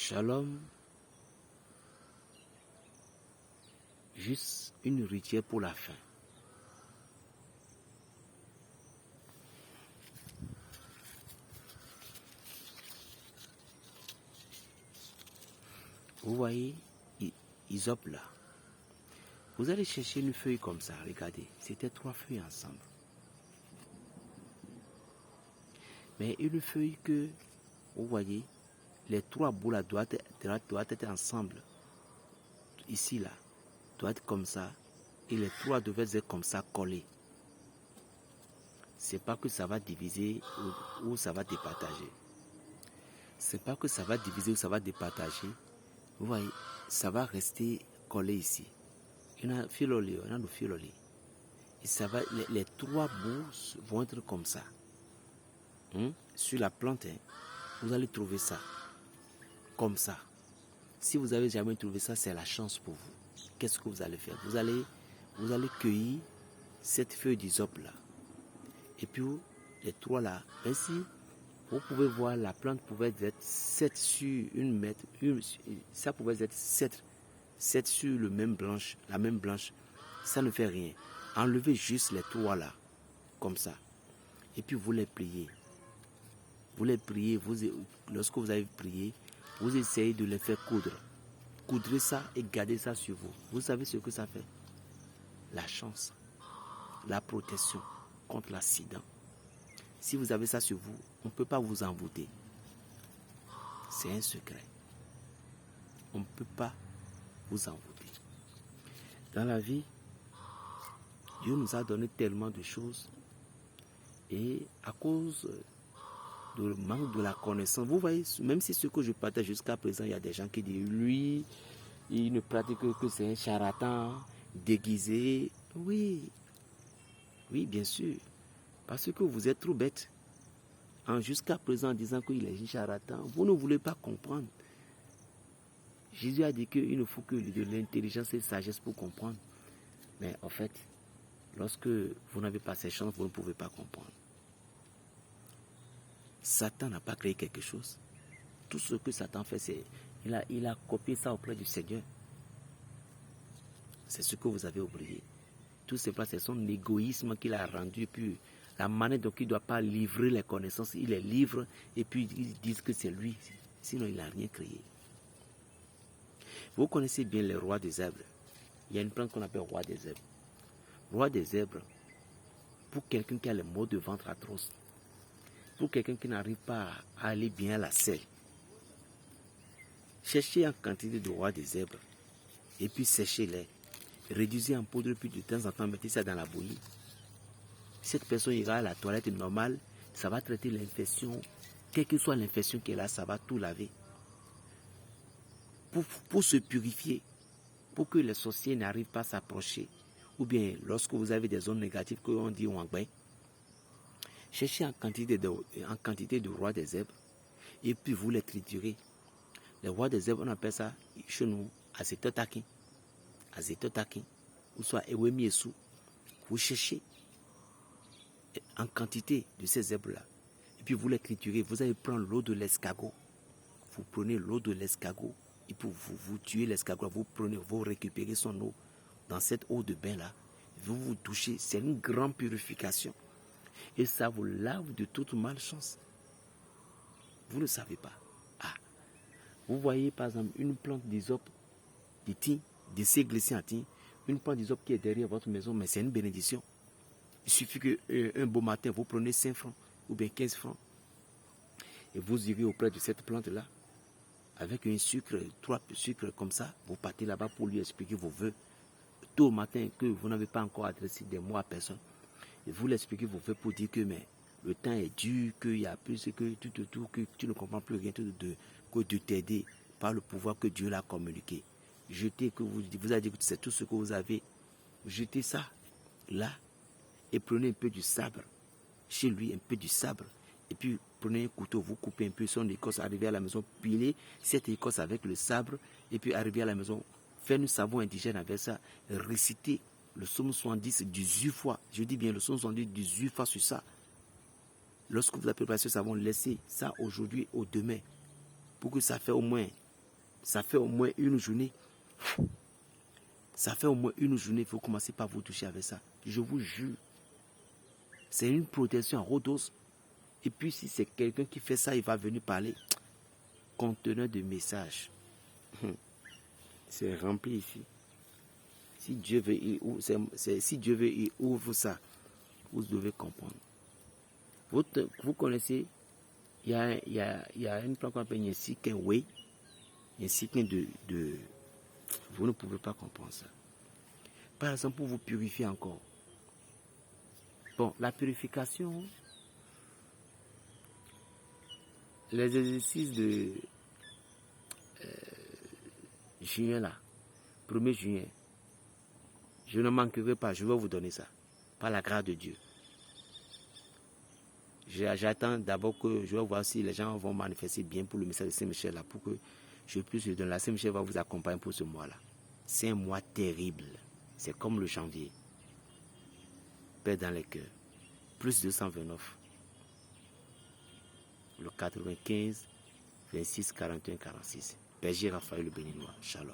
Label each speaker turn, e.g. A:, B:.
A: Shalom, juste une rituelle pour la fin. Vous voyez, Hysope là. Vous allez chercher une feuille comme ça, regardez, c'était 3 feuilles ensemble. Mais une feuille que, vous voyez, les 3 bouts là doivent être ensemble. Ici là, doit être comme ça. Et les 3 devaient être comme ça, collés. C'est pas que ça va diviser ou ça va départager. C'est pas que ça va diviser ou ça va départager. Vous voyez, ça va rester collé ici. Il y en a filolé, il y en a le filolé. Et ça va, les 3 bouts vont être comme ça. Sur la plante, vous allez trouver ça. Comme ça. Si vous n'avez jamais trouvé ça, c'est la chance pour vous. Qu'est-ce que vous allez faire? Vous allez cueillir cette feuille d'hysope là. Et puis, les 3 là, ainsi, vous pouvez voir, la plante pouvait être 7 sur une mètre. Ça pouvait être 7 sur la même branche. Ça ne fait rien. Enlevez juste les 3 là, comme ça. Et puis, vous les pliez. Lorsque vous avez prié, vous essayez de les faire coudre. Coudrez ça et gardez ça sur vous. Vous savez ce que ça fait? La chance, la protection contre l'accident. Si vous avez ça sur vous, on ne peut pas vous envoûter. C'est un secret. On ne peut pas vous envoûter. Dans la vie, Dieu nous a donné tellement de choses. Et à cause du manque de la connaissance, vous voyez, même si ce que je partage jusqu'à présent, il y a des gens qui disent, lui, il ne pratique que c'est un charlatan, déguisé. Oui, bien sûr. Parce que vous êtes trop bête. Jusqu'à présent, en disant qu'il est un charlatan, vous ne voulez pas comprendre. Jésus a dit qu'il ne faut que de l'intelligence et de la sagesse pour comprendre. Mais en fait, lorsque vous n'avez pas ces chances, vous ne pouvez pas comprendre. Satan n'a pas créé quelque chose. Tout ce que Satan fait, c'est il a copié ça auprès du Seigneur. C'est ce que vous avez oublié. Tout simplement, c'est son égoïsme qu'il a rendu. Puis la manière dont il ne doit pas livrer les connaissances, il les livre et puis ils disent que c'est lui. Sinon, il n'a rien créé. Vous connaissez bien le roi des zèbres. Il y a une plante qu'on appelle roi des zèbres. Roi des zèbres, pour quelqu'un qui a les maux de ventre atroces, pour quelqu'un qui n'arrive pas à aller bien à la selle, cherchez en quantité de roi des zèbres et puis séchez-les. Réduisez en poudre, puis de temps en temps, mettez ça dans la bouillie. Cette personne ira à la toilette normale, ça va traiter l'infection. Quelle que soit l'infection qui est là, ça va tout laver. Pour se purifier, pour que les sorciers n'arrivent pas à s'approcher. Ou bien, lorsque vous avez des zones négatives, qu'on dit ouangben, cherchez en quantité de roi des zèbres, et puis vous les triturez. Les rois des zèbres, on appelle ça, chez nous, azétotakin, ou soit ewemiesu. Vous cherchez en quantité de ces zèbres-là, et puis vous les triturez. Vous allez prendre l'eau de l'escargot. Vous prenez l'eau de l'escargot, et puis vous tuez l'escargot, vous récupérez son eau dans cette eau de bain-là. Vous touchez, c'est une grande purification. Et ça vous lave de toute malchance. Vous ne savez pas. Vous voyez par exemple une plante d'hysope, de thym, de séglécie en thym, une plante d'hysope qui est derrière votre maison, mais c'est une bénédiction. Il suffit qu'un beau matin, vous prenez 5 francs ou bien 15 francs et vous irez auprès de cette plante-là avec un sucre, 3 sucres comme ça, vous partez là-bas pour lui expliquer vos vœux. Tôt au matin, que vous n'avez pas encore adressé des mots à personne, et vous l'expliquez vos vœux pour dire que mais, le temps est dur, qu'il y a plus, que que tu ne comprends plus rien que de t'aider par le pouvoir que Dieu l'a communiqué. Jetez, que vous avez dit que c'est tout ce que vous avez. Jetez ça là et prenez un peu du sabre. Chez lui, un peu du sabre. Et puis prenez un couteau, vous coupez un peu son écorce, arrivez à la maison, pilez cette écorce avec le sabre, et puis arrivez à la maison, faites un savon indigène avec ça, récitez le psaume 70 18 fois. Je dis bien le psaume 70 18 fois sur ça. Lorsque vous avez préparé ce savon, laissez ça aujourd'hui ou demain, pour que ça fait au moins Ça fait au moins une journée. Ça fait au moins une journée. Il faut commencer par vous toucher avec ça. Je vous jure. C'est une protection à haute dose. Et puis si c'est quelqu'un qui fait ça, il va venir parler. Conteneur de messages. C'est rempli ici. Si Dieu veut, il ouvre ça. Vous devez comprendre. Vous connaissez, il y a une plante qu'on appelle Yensiken Wei. Yensiken de... Vous ne pouvez pas comprendre ça. Par exemple, pour vous purifier encore. Bon, la purification, les exercices de juin là, 1er juillet, je ne manquerai pas, je vais vous donner ça, par la grâce de Dieu. J'attends d'abord que je vais voir si les gens vont manifester bien pour le message de Saint-Michel là, pour que je puisse le donner. La Saint-Michel va vous accompagner pour ce mois-là. C'est un mois terrible. C'est comme le janvier. Paix dans les cœurs. Plus 229. Le 95, 26, 41, 46. Berger Raphaël le Béninois. Shalom.